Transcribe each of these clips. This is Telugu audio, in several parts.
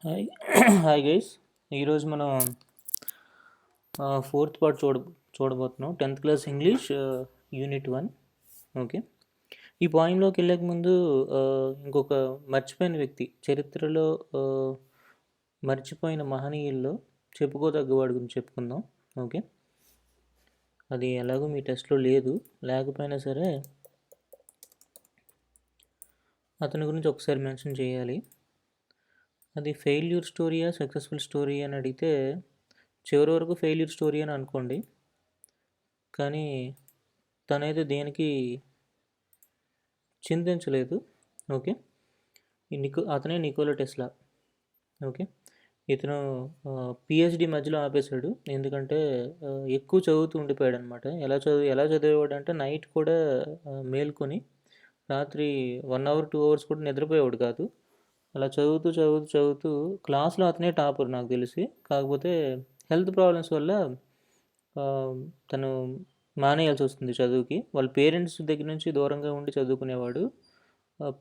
Hi hi guys. ఈరోజు మనం ఫోర్త్ పార్ట్ చూడబోతున్నాం 10th class English unit 1. Okay, ఈ పాయింట్లోకి వెళ్ళక ముందు ఇంకొక మర్చిపోయిన వ్యక్తి, చరిత్రలో మర్చిపోయిన మహనీయుల్లో చెప్పుకోదగ్గ వాడి గురించి చెప్పుకుందాం. ఓకే, అది ఎలాగో మీ టెస్ట్లో లేకపోయినా సరే అతని గురించి ఒకసారి మెన్షన్ చేయాలి. అది ఫెయిల్యూర్ స్టోరీయా సక్సెస్ఫుల్ స్టోరీ అని అడిగితే చివరి వరకు ఫెయిల్యూర్ స్టోరీ అని అనుకోండి, కానీ తనైతే దేనికి చింతించలేదు. ఓకే, అతనే నికోలా టెస్లా. ఓకే, ఇతను పిహెచ్డి మధ్యలో ఆపేశాడు, ఎందుకంటే ఎక్కువ చదువుతూ ఉండిపోయాడు అనమాట. ఎలా చదివేవాడు అంటే నైట్ కూడా మేల్కొని రాత్రి 1 hour 2 hours కూడా నిద్రపోయేవాడు కాదు. అలా చదువుతూ క్లాస్లో అతనే టాపర్ నాకు తెలిసి. కాకపోతే హెల్త్ ప్రాబ్లమ్స్ వల్ల తను మానేయాల్సి వస్తుంది చదువుకి. వాళ్ళ పేరెంట్స్ దగ్గర నుంచి దూరంగా ఉండి చదువుకునేవాడు.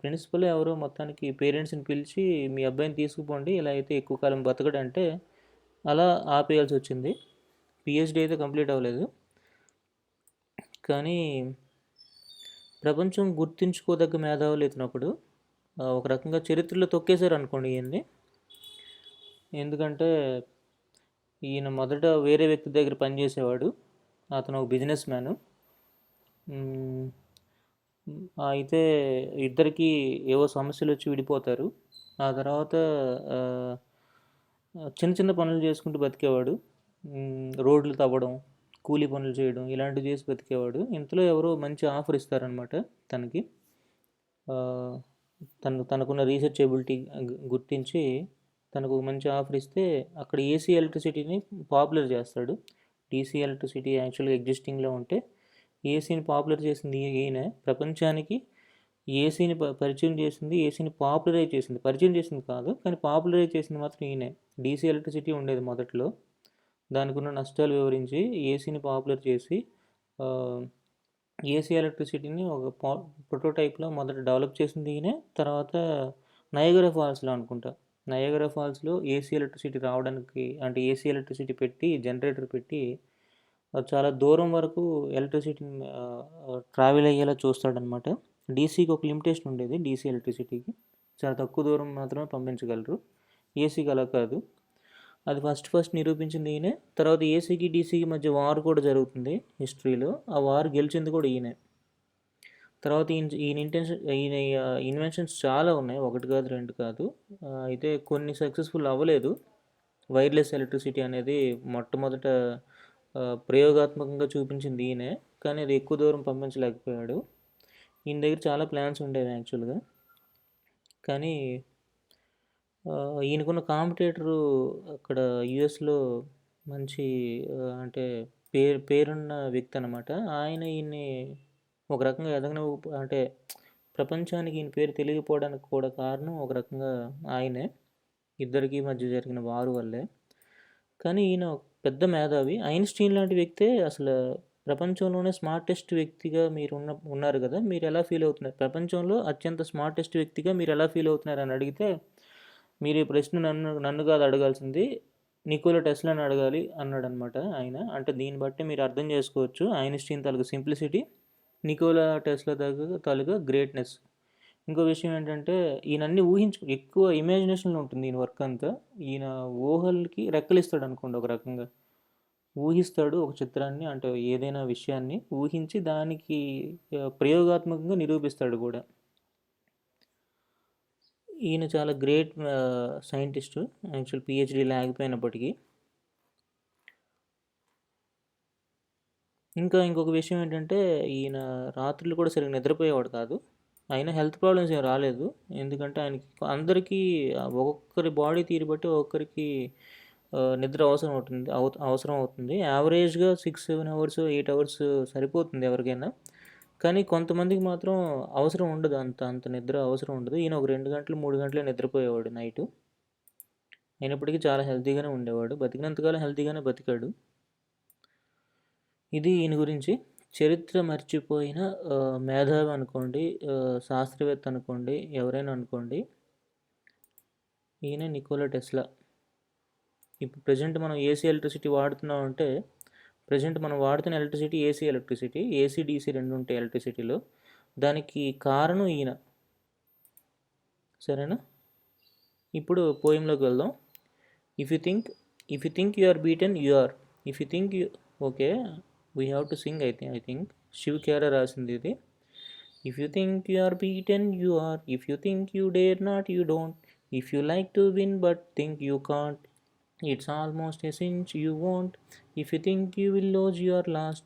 ప్రిన్సిపల్ ఎవరో మొత్తానికి పేరెంట్స్ని పిలిచి మీ అబ్బాయిని తీసుకుపోండి, ఇలా అయితే ఎక్కువ కాలం బతకడంటే అలా ఆపేయాల్సి వచ్చింది. పిహెచ్డి అయితే కంప్లీట్ అవ్వలేదు, కానీ ప్రపంచం గుర్తించుకోదగ్గ మేధావులు ఇతనప్పుడు. ఒక రకంగా చరిత్రలో తొక్కేశారు అనుకోండి ఈయన్ని. ఎందుకంటే ఈయన మొదట వేరే వ్యక్తి దగ్గర పనిచేసేవాడు. అతను ఒక బిజినెస్ మ్యాను. అయితే ఇద్దరికి ఏవో సమస్యలు వచ్చి విడిపోతారు. ఆ తర్వాత చిన్న చిన్న పనులు చేసుకుంటూ బతికేవాడు. రోడ్లు తవ్వడం, కూలీ పనులు చేయడం, ఇలాంటివి చేసి బతికేవాడు. ఇంతలో ఎవరో మంచి ఆఫర్ ఇస్తారనమాట తనకి. తనకున్న రీసెర్చ్ ఎబిలిటీ గుర్తించి తనకు మంచి ఆఫర్ ఇస్తే అక్కడ ఏసీ ఎలక్ట్రిసిటీని పాపులర్ చేస్తాడు. డీసీ ఎలక్ట్రిసిటీ యాక్చువల్గా ఎగ్జిస్టింగ్లో ఉంటే ఏసీని పాపులర్ చేసింది ఈయన. ప్రపంచానికి ఏసీని పరిచయం చేసింది, ఏసీని పాపులరైజ్ చేసింది. పరిచయం చేసింది కాదు, కానీ పాపులరైజ్ చేసింది మాత్రం ఈయనే. డీసీ ఎలక్ట్రిసిటీ ఉండేది మొదట్లో, దానికి ఉన్న నష్టాలు వివరించి ఏసీని పాపులర్ చేసి ఏసీ ఎలక్ట్రిసిటీని ఒక ప్రోటోటైప్లో మొదట డెవలప్ చేసింది ఈయనే. తర్వాత నయాగరా ఫాల్స్లో అనుకుంటా, నయాగరా ఫాల్స్లో ఏసీ ఎలక్ట్రిసిటీ రావడానికి, అంటే ఏసీ ఎలక్ట్రిసిటీ పెట్టి జనరేటర్ పెట్టి చాలా దూరం వరకు ఎలక్ట్రిసిటీని ట్రావెల్ అయ్యేలా చూస్తాడనమాట. డీసీకి ఒక లిమిటేషన్ ఉండేది, డీసీ ఎలక్ట్రిసిటీకి చాలా తక్కువ దూరం మాత్రమే పంపించగలరు, ఏసీకి అలా కాదు. అది ఫస్ట్ నిరూపించింది ఈయనే. తర్వాత ఏసీకి డీసీకి మధ్య వార్ కూడా జరుగుతుంది హిస్టరీలో. ఆ వార్ గెలిచింది కూడా ఈయనే. తర్వాత ఈయన ఇన్వెన్షన్స్ చాలా ఉన్నాయి, ఒకటి కాదు రెండు కాదు. అయితే కొన్ని సక్సెస్ఫుల్ అవ్వలేదు. వైర్లెస్ ఎలక్ట్రిసిటీ అనేది మొట్టమొదట ప్రయోగాత్మకంగా చూపించింది ఈయనే, కానీ అది ఎక్కువ దూరం పంపించలేకపోయాడు. ఈయన దగ్గర చాలా ప్లాన్స్ ఉండేవి యాక్చువల్గా, కానీ ఈయనకున్న కాంపిటేటరు అక్కడ యుఎస్లో మంచి అంటే పేరున్న వ్యక్తి అనమాట. ఈయన్ని ఒక రకంగా అంటే ప్రపంచానికి ఈయన పేరు తెలియకపోవడానికి కూడా కారణం ఒక రకంగా ఆయనే, ఇద్దరికి మధ్య జరిగిన వారు వల్లే. కానీ ఈయన పెద్ద మేధావి. ఐన్స్టీన్ లాంటి వ్యక్తే అసలు ప్రపంచంలోనే స్మార్టెస్ట్ వ్యక్తిగా మీరు ఉన్నారు కదా, మీరు ఎలా ఫీల్ అవుతున్నారు, ప్రపంచంలో అత్యంత స్మార్టెస్ట్ వ్యక్తిగా మీరు ఎలా ఫీల్ అవుతున్నారు అని అడిగితే, మీరు ఈ ప్రశ్న నన్ను కాదు అడగాల్సింది, నికోలా టెస్లాని అడగాలి అన్నాడు అనమాట ఆయన. అంటే దీన్ని బట్టి మీరు అర్థం చేసుకోవచ్చు ఐన్స్టీన్ తాలూకు సింప్లిసిటీ, నికోలా టెస్లా తాలూకా గ్రేట్నెస్. ఇంకో విషయం ఏంటంటే ఈయన అన్ని ఎక్కువ ఇమాజినేషన్లో ఉంటుంది ఈయన వర్క్ అంతా. ఈయన ఊహలకి రెక్కలిస్తాడు అనుకోండి, ఒక రకంగా ఊహిస్తాడు ఒక చిత్రాన్ని, అంటే ఏదైనా విషయాన్ని ఊహించి దానికి ప్రయోగాత్మకంగా నిరూపిస్తాడు కూడా. ఈయన చాలా గ్రేట్ సైంటిస్టు, యాక్చువల్ పిహెచ్డి లేకపోయినప్పటికీ. ఇంకొక విషయం ఏంటంటే ఈయన రాత్రులు కూడా సరిగ్గా నిద్రపోయేవాడు కాదు. అయినా హెల్త్ ప్రాబ్లమ్స్ ఏం రాలేదు, ఎందుకంటే ఆయనకి అందరికీ ఒక్కొక్కరి బాడీ తీరు బట్టి ఒక్కొక్కరికి నిద్ర అవసరం అవుతుంది. యావరేజ్గా 6-7 hours 8 hours సరిపోతుంది ఎవరికైనా, కానీ కొంతమందికి మాత్రం అవసరం ఉండదు, అంత నిద్ర అవసరం ఉండదు. ఈయన ఒక 2 గంటలు 3 గంటలే నిద్రపోయేవాడు నైటు. అయినప్పటికీ చాలా హెల్తీగానే ఉండేవాడు, బతికినంతకాలం హెల్తీగానే బతికాడు. ఇది ఈయన గురించి. చరిత్ర మర్చిపోయిన మేధావి అనుకోండి, శాస్త్రవేత్త అనుకోండి, ఎవరైనా అనుకోండి, ఈయన నికోలా టెస్లా. ఇప్పుడు ప్రజెంట్ మనం ఏసీ ఎలక్ట్రిసిటీ వాడుతున్నాం అంటే, ప్రజెంట్ మనం వాడుతున్న electricity AC electricity, AC DC రెండు ఉంటాయి ఎలక్ట్రిసిటీలో. దానికి కారణం ఈయన. సరేనా? ఇప్పుడు పోయంలోకి వెళ్దాం. If you think if you think you are beaten you are. If you think you okay, we have to sing. I think Shiv Khera రాసింది ఇది. If you think you are beaten, you are. If you think you dare not, you don't. If you like to win but think you can't, it's almost a cinch you won't. If you think you will lose, you are lost.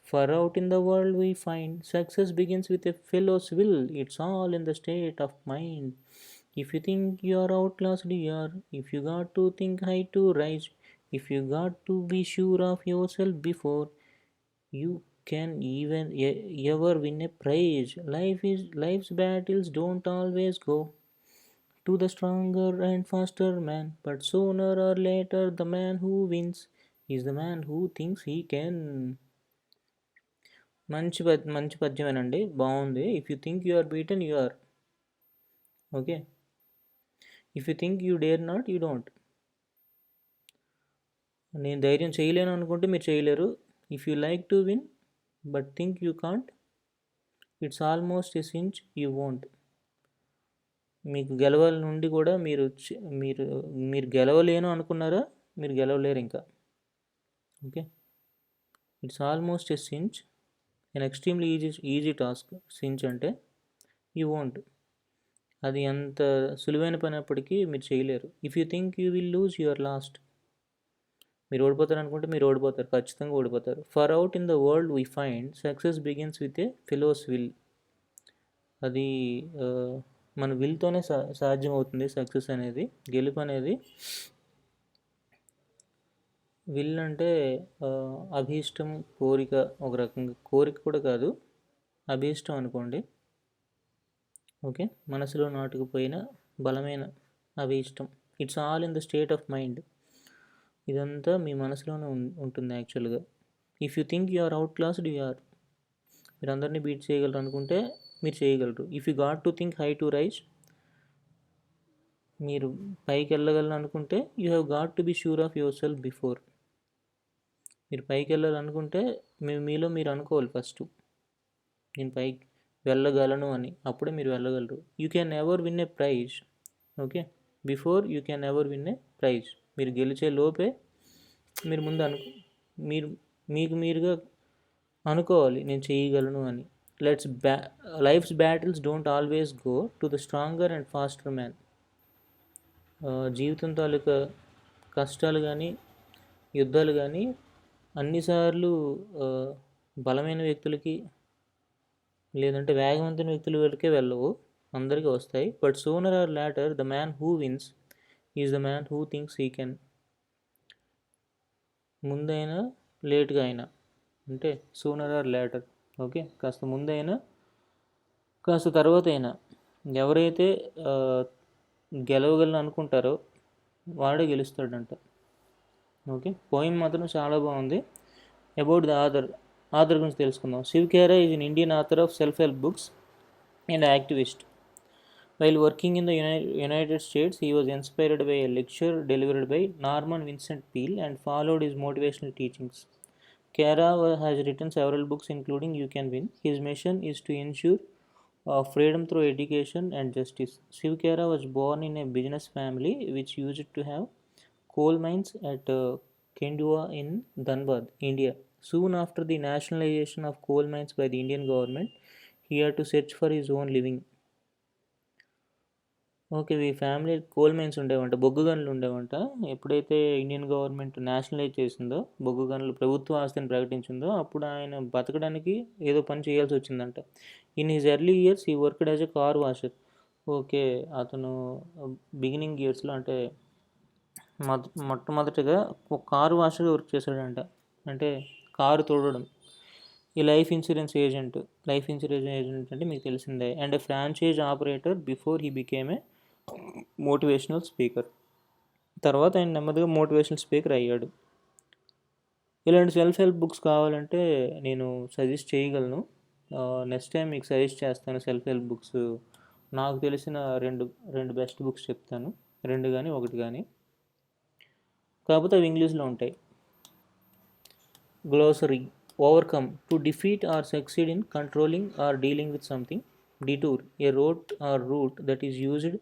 For out in the world we find success begins with a fellow's will. It's all in the state of mind. If you think you are outclassed, you are. If you got to think high to rise, if you got to be sure of yourself before you can even ever win a prize. Life's battles don't always go to the stronger and faster man, but sooner or later the man who wins is the man who thinks he can. మంచి పద్యమేనండి, బాగుంది. If you think you are beaten you are. Okay. If you think you dare not you don't. నేను ధైర్యం చేయలేను అనుకుంటే మీరు చేయలేరు. If you like to win but think you can't, it's almost a cinch you won't. మీకు గెలవాలి నుండి కూడా మీరు మీరు గెలవలేను అనుకున్నారా, మీరు గెలవలేరు ఇంకా. Okay. It's almost a cinch, an extremely easy task. Cinch అంటే యూ వోంట్. అది ఎంత సులువైన పని అప్పటికీ మీరు చేయలేరు. If you think you will lose, you are lost. మీరు ఓడిపోతారు అనుకుంటే మీరు ఓడిపోతారు, ఖచ్చితంగా ఓడిపోతారు. For out in the world we find success begins with a fellows will. అది మన విల్తోనే సాధ్యం అవుతుంది సక్సెస్ అనేది, గెలుపు అనేది. విల్ అంటే అభీష్టం, కోరిక. ఒక రకంగా కోరిక కూడా కాదు, అభీష్టం అనుకోండి. ఓకే. మనసులో నాటుకుపోయిన బలమైన అభీష్టం. It's all in the state of mind. ఇదంతా మీ మనసులోనే ఉంటుంది యాక్చువల్గా. If you think you are outclassed, you are. మీరు అందరినీ బీట్ చేయగలరు అనుకుంటే మీరు చేయగలరు. If you got to think high to rise, మీరు పైకి వెళ్ళగలను అనుకుంటే you have got to be sure of yourself before. మీరు పైకి వెళ్ళాలనుకుంటే మీలో మీరు అనుకోవాలి ఫస్ట్, నేను పైకి వెళ్ళగలను అని. అప్పుడే మీరు వెళ్ళగలరు. You can ever win a prize. Okay. Before you can ever win a prize. మీరు గెలిచే లోపే మీరు ముందు మీకు మీరుగా అనుకోవాలి, నేను చేయగలను అని. Life's battles don't always go to the stronger and faster man. జీవితం తాలూకా కష్టాలు కానీ యుద్ధాలు కానీ అన్నిసార్లు బలమైన వ్యక్తులకి లేదంటే వేగవంతుల వ్యక్తుల వరకే వెళ్ళవు, అందరికీ వస్తాయి. But sooner or later the man who wins is the man who thinks he can. ముందైనా లేట్గా అయినా, అంటే సూనర్ ఆర్ లేటర్. ఓకే. కాస్త ముందైనా కాస్త తర్వాత అయినా ఎవరైతే గెలవగలను అనుకుంటారో వాడే గెలుస్తాడంట. ఓకే. పోయిం మాత్రం చాలా బాగుంది. అబౌట్ ద ఆథర్ గురించి తెలుసుకుందాం. Shiv Khera is an Indian author of self help books and activist. While working in the United States, he was inspired by a lecture delivered by Norman Vincent Peale and followed his motivational teachings. Khera has written several books including You Can Win. His mission is to ensure freedom through education and justice. Shiv Khera was born in a business family which used to have coal mines at Kendua in Dhanbad, India. Soon after the nationalization of coal mines by the Indian government, he had to search for his own living. Okay. ఈ ఫ్యామిలీ కోల్ మైన్స్ ఉండేవంట, బొగ్గు గనులు ఉండేవంట. ఎప్పుడైతే ఇండియన్ గవర్నమెంట్ నేషనలైజ్ చేసిందో, బొగ్గు గనులు ప్రభుత్వ ఆస్తిని ప్రకటించిందో, అప్పుడు ఆయన బతకడానికి ఏదో పని చేయాల్సి వచ్చిందంట. In his early years he worked as a car washer. Okay. అతను బిగినింగ్ ఇయర్స్లో అంటే మొట్టమొదటిగా ఒక కారు వాషర్గా వర్క్ చేశాడంట, అంటే కారు తోడడం. ఈ లైఫ్ ఇన్సూరెన్స్ ఏజెంట్ అంటే మీకు తెలిసిందే. And A franchise operator before he became a motivational speaker. తర్వాత ఆయన నెమ్మదిగా మోటివేషనల్ స్పీకర్ అయ్యాడు. ఇలాంటి సెల్ఫ్ హెల్ప్ బుక్స్ కావాలంటే నేను సజెస్ట్ చేయగలను. నెక్స్ట్ టైం మీకు సజెస్ట్ చేస్తాను సెల్ఫ్ హెల్ప్ బుక్స్. నాకు తెలిసిన రెండు బెస్ట్ బుక్స్ చెప్తాను. రెండు కానీ ఒకటి కానీ, కాకపోతే అవి ఇంగ్లీష్లో ఉంటాయి. Glossary: overcome, to defeat or succeed in controlling or dealing with something. Detour: a road or route that is used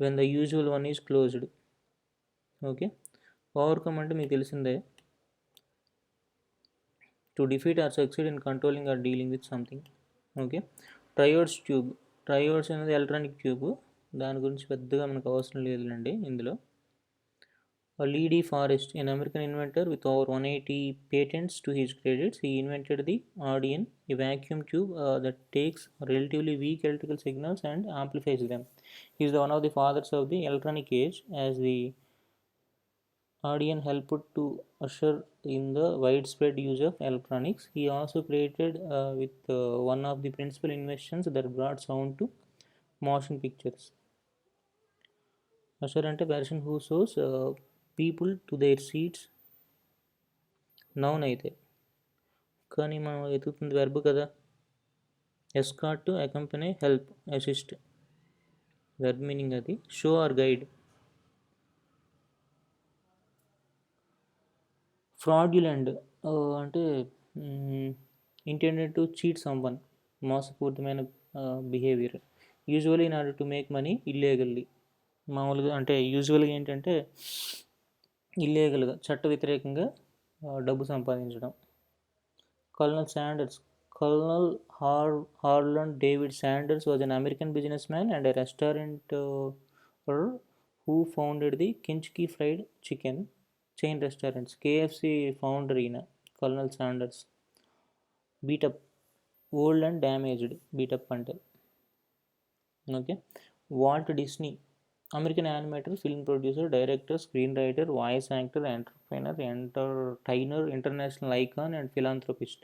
when the usual one is closed. Okay, overcome అంటే మీకు తెలిసిందే, to defeat or succeed in controlling or dealing with something. Okay, triodes tube. Triodes అనేది ఎలక్ట్రానిక్ ట్యూబ్, దాని గురించి పెద్దగా మనకు అవసరం లేదులేండి ఇందులో. Lee D. Forest, an American inventor with over 180 patents to his credits, he invented the Audion, a vacuum tube that takes relatively weak electrical signals and amplifies them. He is one of the fathers of the electronic age, as the Audion helped to usher in the widespread use of electronics. He also created with one of the principal inventions that brought sound to motion pictures. Usher అంటే person who shows people to their seats, noun అయితే, కానీ మనం వెతుకుతుంది వెర్బ్ కదా. Escort, to accompany, help, assist, verb meaning అది. Show or guide. ఫ్రాడ్యులెంట్ అంటే ఇంటెండెడ్ టు చీట్ సమ్వన్, మోసపూరితమైన behaviour. Usually in order to make money illegally. మామూలుగా అంటే యూజువల్గా ఏంటంటే ఇల్లీగల్గా, చట్ట వ్యతిరేకంగా డబ్బు సంపాదించడం. Colonel Sanders. Colonel Harland David Sanders was an American business man and a restaurant who founded the Kentucky Fried Chicken chain restaurants. KFC founder ఈయన Colonel Sanders. Beat up, old and damaged. Beat up అంటే okay. Walt Disney, American animator, film producer, director, screenwriter, voice actor, entrepreneur, entertainer, international icon, and philanthropist.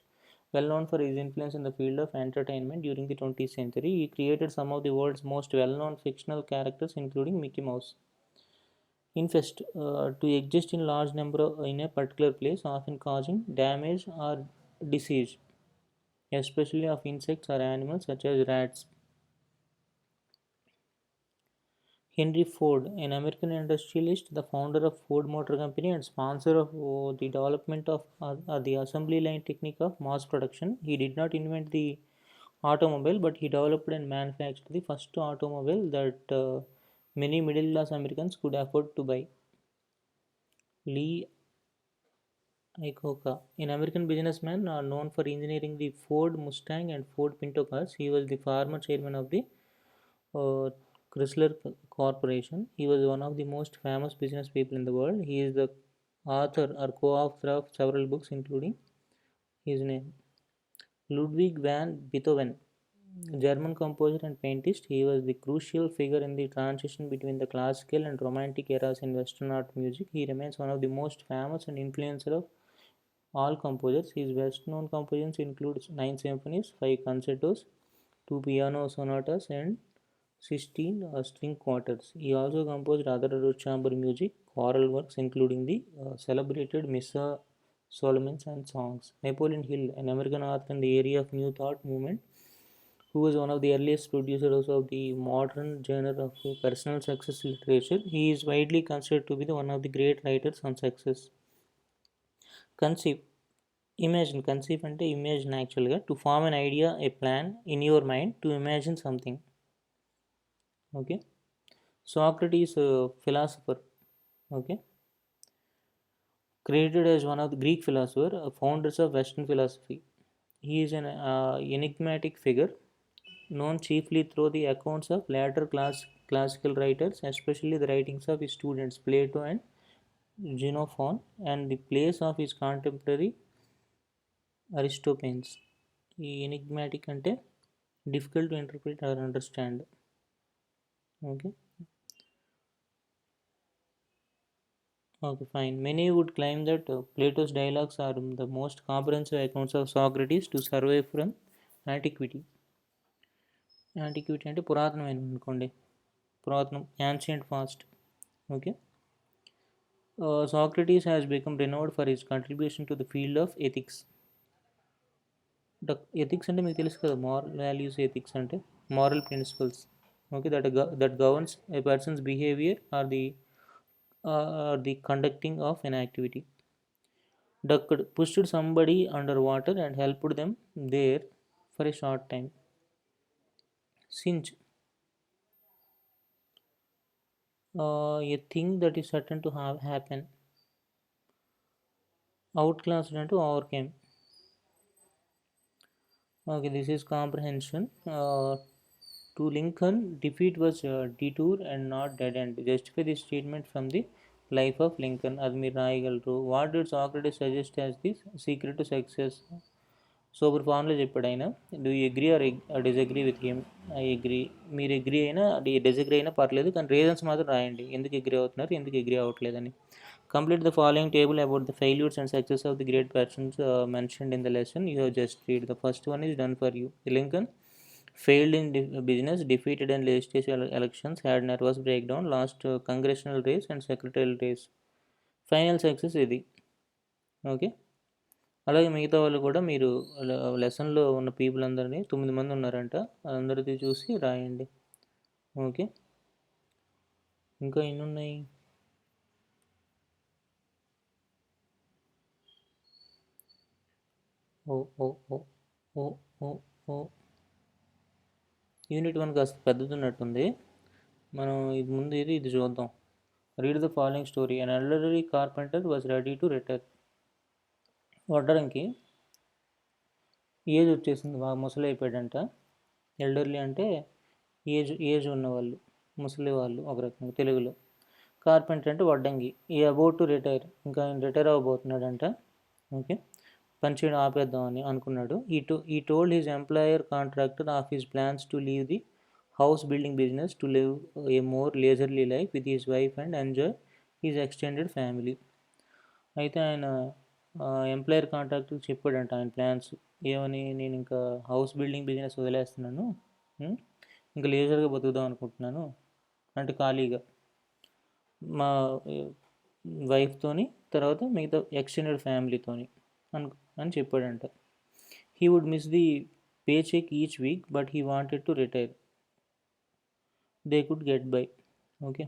Well known for his influence in the field of entertainment during the 20th century, he created some of the world's most well-known fictional characters, including Mickey Mouse. Infest, to exist in large number in a particular place, often causing damage or disease, especially of insects or animals such as rats. Henry Ford, an American industrialist, the founder of Ford Motor Company and sponsor of the development of the assembly line technique of mass production. He did not invent the automobile, but he developed and manufactured the first automobile that many middle class Americans could afford to buy. Lee Iacocca, an American businessman known for engineering the Ford Mustang and Ford Pinto cars. He was the former chairman of the Chrysler Corporation. He was one of the most famous business people in the world. He is the author or co-author of several books, including his name. Ludwig van Beethoven, German composer and paintist. He was the crucial figure in the transition between the classical and romantic eras in Western art music. He remains one of the most famous and influential of all composers. His best-known compositions include 9 symphonies, 5 concertos, 2 piano sonatas, and 16 string quartets. He also composed other chamber music, choral works, including the celebrated Missa Solomons and songs. Napoleon Hill, an American author in the area of New Thought movement, who was one of the earliest producers of the modern genre of personal success literature. He is widely considered to be one of the great writers on success. Conceive, imagine. Conceive అంటే imagine actually, to form an idea, a plan in your mind, to imagine something. Okay. Socrates, philosopher, okay, credited as one of the Greek philosophers, founders of Western philosophy. He is an enigmatic figure, known chiefly through the accounts of later classical writers, especially the writings of his students Plato and Xenophon, and the plays of his contemporary Aristophanes. Enigmatic అంటే difficult to interpret or understand. Okay. Okay, fine. Many would claim that Plato's dialogues are the most comprehensive accounts of Socrates to survive from antiquity. Antiquity అంటే పురాతనమైన అనుకోండి, పురాతనం, ancient past. Okay. Socrates has become renowned for his contribution to the field of ethics. Ethics అంటే మీకు తెలుసు కదా, moral values, ethics అంటే moral principles. okay, that governs a person's behavior or the conducting of an activity. Ducked pushed somebody underwater and helped them there for a short time. Cinch, a thing that is certain to have happen. Outclassed and to overcame. Okay, this is comprehension. To Lincoln, defeat was a detour and not dead end. Justify this statement from the life of Lincoln. Admir రాయగలరు. What did Socrates suggest as the secret to success? Super ఫామ్లో చెప్పాడు ఆయన. Do you agree or disagree with him? I agree. మీరు అగ్రీ అయినా డిసగ్రీ అయినా పర్లేదు, కానీ రీజన్స్ మాత్రం రాయండి, ఎందుకు అగ్రీ అవుతున్నారు, ఎందుకు agree అవ్వట్లేదని. Complete the following table about the failures and success of the great persons mentioned in the lesson you have just read. The first one is done for you. Lincoln failed in business, defeated in legislative elections, had nervous breakdown, lost congressional race and secretarial race. Final success ఇది. ఓకే, అలాగే మిగతా వాళ్ళు కూడా మీరు లెసన్లో ఉన్న పీపుల్ అందరినీ 9 మంది ఉన్నారంట, అందరిది చూసి రాయండి. ఓకే, ఇంకా ఎన్ని ఉన్నాయి? ఓ ఓ ఓ ఓ ఓ ఓ యూనిట్ 1 కాస్త పెద్దదున్నట్టుంది. మనం ఇది చూద్దాం. Read the following story. An elderly carpenter was ready to retire. వడ్డరంకి ఏజ్ వచ్చేసింది, బాగా ముసలి అయిపోయాడంట. ఎల్డర్లీ అంటే ఏజ్ ఉన్నవాళ్ళు, ముసలి వాళ్ళు ఒక రకంగా తెలుగులో. కార్పెంటర్ అంటే వడ్డంగి. ఈ అబౌట్ టు రిటైర్, ఇంకా ఆయన రిటైర్ అవ్వబోతున్నాడంట. ఓకే, పనిచేయడం ఆపేద్దామని అనుకున్నాడు. He told his employer contractor of his plans to leave the house building business to live a more leisurely life with his wife and enjoy his extended family. అయితే ఆయన ఎంప్లాయర్ కాంట్రాక్టర్ చెప్పాడంట ఆయన ప్లాన్స్ ఏమని, నేను ఇంకా హౌస్ బిల్డింగ్ బిజినెస్ వదిలేస్తున్నాను, ఇంకా లేజర్గా బతుకుదాం అనుకుంటున్నాను, అంటే ఖాళీగా మా వైఫ్తోని, తర్వాత మిగతా ఎక్స్టెండెడ్ ఫ్యామిలీతోని అని చెప్పాడంట. He would miss the pay check each week but he wanted to retire. They could get by. Okay,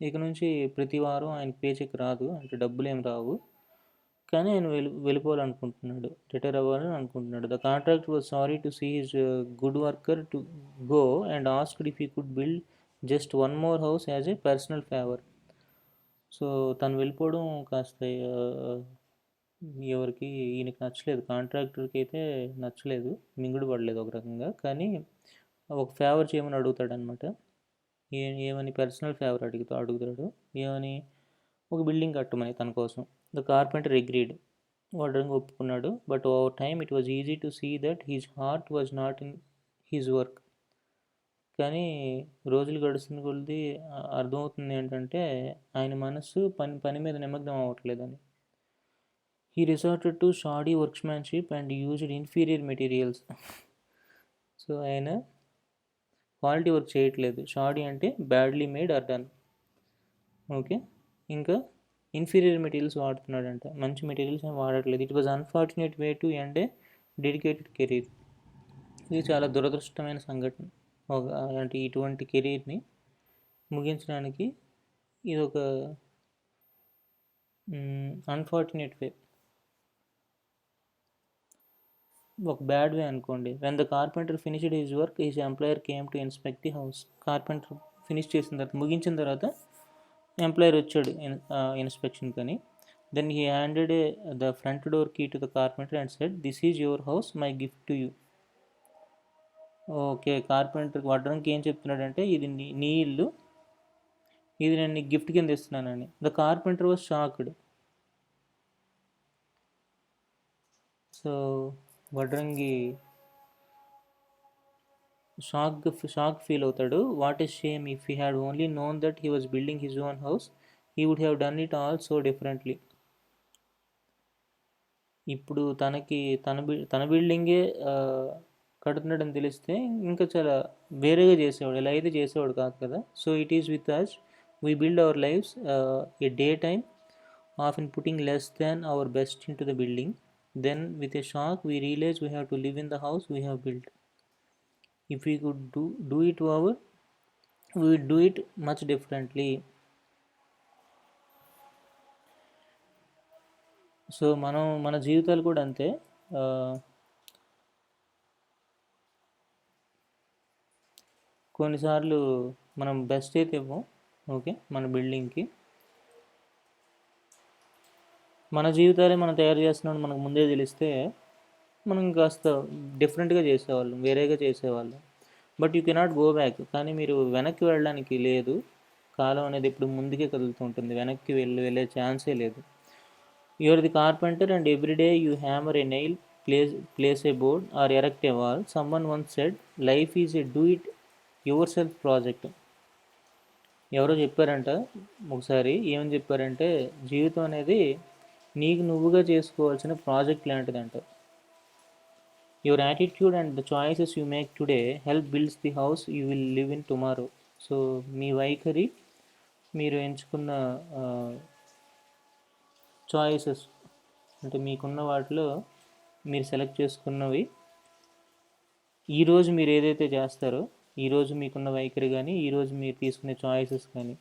ఇక నుంచి ప్రతి వారం ఆయనకి పే చెక్ రాదు, అంటే డబ్బులు ఏం రావు, కానీ ఆయన వెళ్ళిపోవాలనుకుంటున్నాడు, రిటైర్ అవ్వాలని అనుకుంటున్నాడు. The contractor was sorry to see his good worker to go and asked if he could build just one more house as a personal favour. So తను వెళ్ళిపోవడం కాస్త ఎవరికి ఈయనకి నచ్చలేదు, కాంట్రాక్టర్కి అయితే నచ్చలేదు, మింగుడు పడలేదు ఒక రకంగా. కానీ ఒక ఫేవర్ చేయమని అడుగుతాడనమాట. ఏమని? పర్సనల్ ఫేవర్ అడుగుతాడు. ఏమని? ఒక బిల్డింగ్ కట్టమని తన కోసం. ద కార్పెంటర్ అగ్రీడ్, వాడడానికి ఒప్పుకున్నాడు. But over time it was easy to see that his heart was not in his work. కానీ రోజులు గడుస్తున్న కొద్దీ అర్థమవుతుంది ఏంటంటే ఆయన మనస్సు పని మీద నిమగ్నం అవ్వట్లేదని. He resorted to shoddy workmanship and used inferior materials. So ఆయన క్వాలిటీ వర్క్ చేయట్లేదు. షాడీ అంటే badly made or done. Okay, ఇంకా ఇన్ఫీరియర్ మెటీరియల్స్ వాడుతున్నాడంట, మంచి మెటీరియల్స్ ఏం వాడట్లేదు. It was unfortunate way to end a dedicated career. ఇది చాలా దురదృష్టమైన సంఘటన. అంటే ఇటువంటి కెరీర్ని ముగించడానికి ఇది ఒక అన్ఫార్చునేట్ వే, ఒక బ్యాడ్ వే అనుకోండి. When the carpenter finished his work his employer came to inspect the house. Carpenter finish చేసిన తర్వాత, ముగించిన తర్వాత ఎంప్లాయర్ వచ్చాడు ఇన్స్పెక్షన్ కానీ. Then he handed the front door key to the carpenter and said, this is your house, my gift to you. Okay, carpenter వడ్డానికి ఏం చెప్తున్నాడంటే, ఇది నీ ఇల్లు, ఇది నేను నీ గిఫ్ట్ కింద ఇస్తున్నానని. The carpenter was shocked. So వడ్రంగి షాక్ ఫీల్ అవుతాడు. What is shame, if he had only known that he was building his own house he would have done it all so differently. ఇప్పుడు తన బిల్డింగే కడుతున్నాడని తెలిస్తే ఇంకా చాలా వేరేగా చేసేవాడు, ఇలా అయితే చేసేవాడు కాదు కదా. So it is with us, we build our lives a day time, often putting less than our best into the building. Then with a shock we realize we have to live in the house we have built. If we could do it to our we do it much differently. So మనం మన జీవితాలు కూడా అంతే. ఆ, కొన్నిసార్లు మనం బెస్ట్ అయితే ఇవ్వం. ఓకే, మన బిల్డింగ్కి మన జీవితాలే మనం తయారు చేస్తున్నామని మనకు ముందే తెలిస్తే మనం కాస్త డిఫరెంట్గా చేసేవాళ్ళం, వేరేగా చేసేవాళ్ళం. But you cannot go back. కానీ మీరు వెనక్కి వెళ్ళడానికి లేదు. కాలం అనేది ఎప్పుడు ముందుకే కదులుతూ ఉంటుంది, వెనక్కి వెళ్ళే ఛాన్సే లేదు. You are the carpenter and every day you hammer a nail, place a board or erect a wall. Someone once said life is a do it yourself project. ఎవరో చెప్పారంట ఒకసారి. ఏమని చెప్పారంటే, జీవితం అనేది నీకు నువ్వుగా చేసుకోవాల్సిన ప్రాజెక్ట్ లాంటిదంట. Your attitude and the choices you make today help builds the house you will live in tomorrow. So మీ వైఖరి, మీరు ఎంచుకున్న చాయిసెస్, అంటే మీకున్న వాటిలో మీరు సెలెక్ట్ చేసుకున్నవి, ఈరోజు మీరు ఏదైతే చేస్తారో, ఈరోజు మీకున్న వైఖరి కానీ, ఈరోజు మీరు తీసుకునే చాయిసెస్ కానీ,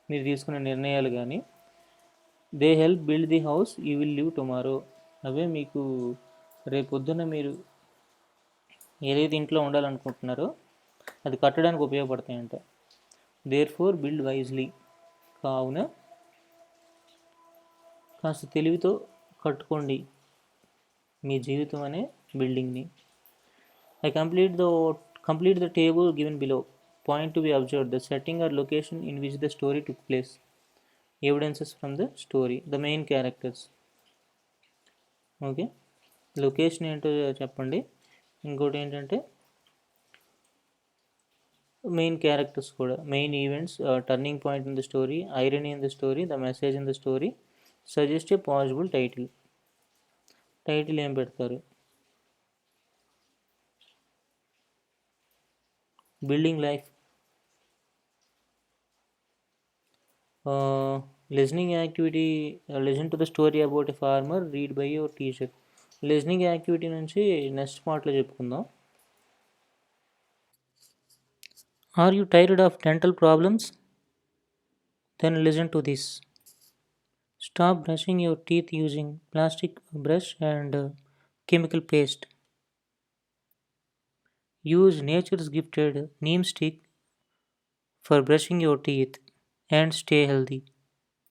మీరు తీసుకునే నిర్ణయాలు కానీ, they help build the house you will live tomorrow. అవే మీకు రేపొద్దున మీరు ఏదైతే ఇంట్లో ఉండాలనుకుంటున్నారో అది కట్టడానికి ఉపయోగపడతాయంట. Therefore build wisely. కావున కాస్త తెలివితో కట్టుకోండి మీ జీవితం అనే బిల్డింగ్ని. I complete the table given below. Point to be observed the setting or location in which the story took place. Evidences from the story, the main characters. Okay, location ఏంటో చెప్పండి. ఇంకోటి ఏంటంటే మెయిన్ క్యారెక్టర్స్ కూడా, main events, turning point in the story, irony in the story, the message in the story. Suggest a possible title. Title ఏం పెడతారు? Building life, listening activity, listen to the story about a farmer read by your teacher. Listening activity నుంచి నెక్స్ట్ పార్ట్లో చెప్పుకుందాం. Are you tired of dental problems? Then listen to this. Stop brushing your teeth using plastic brush and chemical paste. Use nature's gifted neem stick for brushing your teeth and stay healthy.